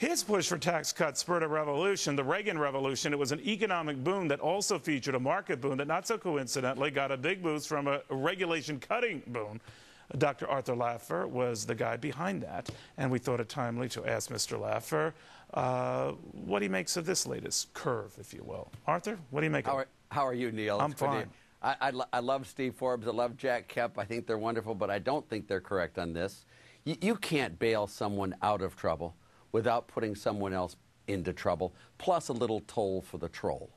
His push for tax cuts spurred a revolution, the Reagan Revolution. It was an economic boom that also featured a market boom that, not so coincidentally, got a big boost from a regulation-cutting boom. Dr. Arthur Laffer was the guy behind that, and we thought it timely to ask Mr. Laffer what he makes of this latest curve, if you will. Arthur, what do you make of it? How are you, Neil? I'm fine. I love Steve Forbes. I love Jack Kemp. I think they're wonderful, but I don't think they're correct on this. You can't bail someone out of trouble without putting someone else into trouble, plus a little toll for the troll.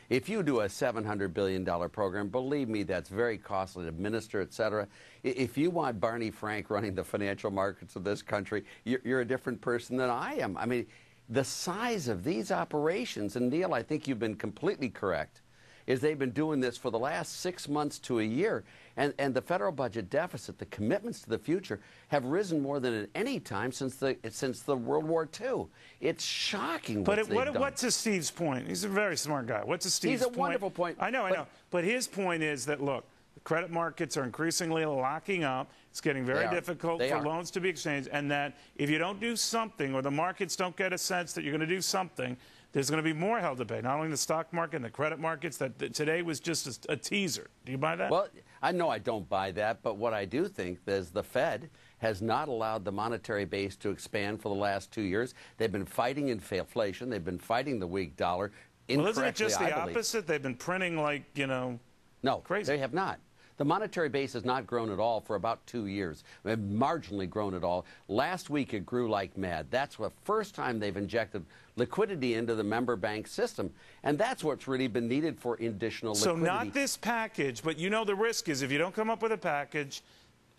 If you do a $700 billion program, believe me, that's very costly to administer, et cetera. If you want Barney Frank running the financial markets of this country, you're a different person than I am. I mean, the size of these operations, and Neil, I think you've been completely correct, is they've been doing this for the last 6 months to a year. And the federal budget deficit, the commitments to the future, have risen more than at any time since the World War II. It's shocking what they've done. What's Steve's point? He's a very smart guy. What's Steve's point? He's a wonderful point. I know. But his point is that, look, the credit markets are increasingly locking up. It's getting very difficult for loans to be exchanged. And that if you don't do something, or the markets don't get a sense that you're going to do something, there's going to be more hell to pay, not only in the stock market and the credit markets. That today was just a teaser. Do you buy that? Well, I know I don't buy that, but what I do think is the Fed has not allowed the monetary base to expand for the last 2 years. They've been fighting inflation. They've been fighting the weak dollar. Well, isn't it just the opposite? They've been printing like, no, crazy. They have not. The monetary base has not grown at all for about 2 years. They've marginally grown at all. Last week it grew like mad. That's the first time they've injected liquidity into the member bank system. And that's what's really been needed for additional liquidity. So not this package, but you know the risk is if you don't come up with a package,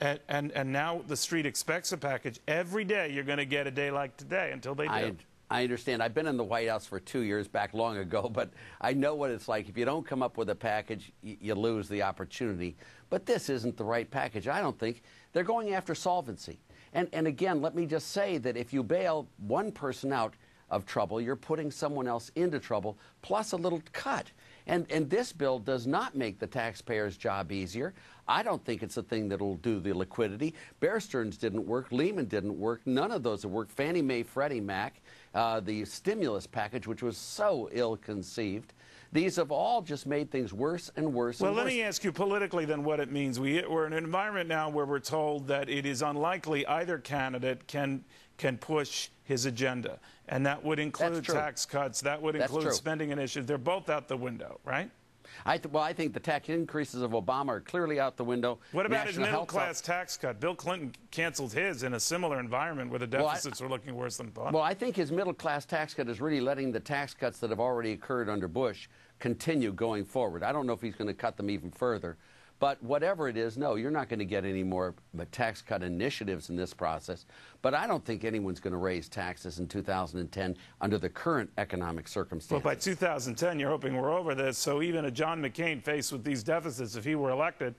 and now the street expects a package, every day you're going to get a day like today until they do. I understand. I've been in the White House for 2 years back long ago, but I know what it's like. If you don't come up with a package, you lose the opportunity. But this isn't the right package, I don't think. They're going after solvency. And again, let me just say that if you bail one person out of trouble, you're putting someone else into trouble, plus a little cut. And this bill does not make the taxpayer's job easier. I don't think it's a thing that will do the liquidity. Bear Stearns didn't work. Lehman didn't work. None of those have worked. Fannie Mae, Freddie Mac, the stimulus package, which was so ill-conceived. These have all just made things worse and worse and worse. Well, let me ask you politically then what it means. We're in an environment now where we're told that it is unlikely either candidate can push his agenda. And that would include tax cuts. That would include spending initiatives. They're both out the window, right? Well, I think the tax increases of Obama are clearly out the window. What about his middle-class tax cut? Bill Clinton canceled his in a similar environment where the deficits were looking worse than thought. Well, I think his middle-class tax cut is really letting the tax cuts that have already occurred under Bush continue going forward. I don't know if he's going to cut them even further. But whatever it is, no, you're not going to get any more tax cut initiatives in this process. But I don't think anyone's going to raise taxes in 2010 under the current economic circumstances. Well, by 2010, you're hoping we're over this. So even a John McCain faced with these deficits, if he were elected,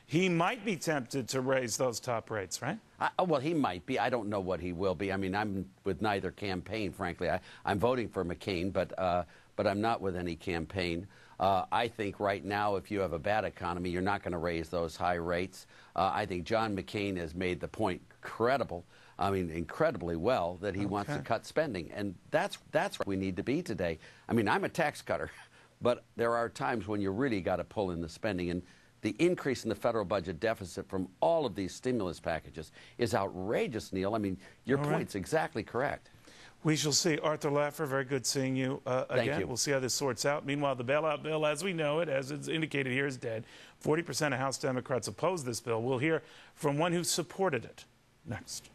he might be tempted to raise those top rates, right? Well, he might be. I don't know what he will be. I mean, I'm with neither campaign, frankly. I'm voting for McCain, but I'm not with any campaign. I think right now, if you have a bad economy, you're not going to raise those high rates. I think John McCain has made the point incredibly well, that he wants to cut spending. And that's where we need to be today. I mean, I'm a tax cutter, but there are times when you really got to pull in the spending. And the increase in the federal budget deficit from all of these stimulus packages is outrageous, Neil. I mean, your point's exactly correct. We shall see. Arthur Laffer, very good seeing you again. Thank you. We'll see how this sorts out. Meanwhile, the bailout bill, as we know it, as it's indicated here, is dead. 40% of House Democrats oppose this bill. We'll hear from one who supported it next.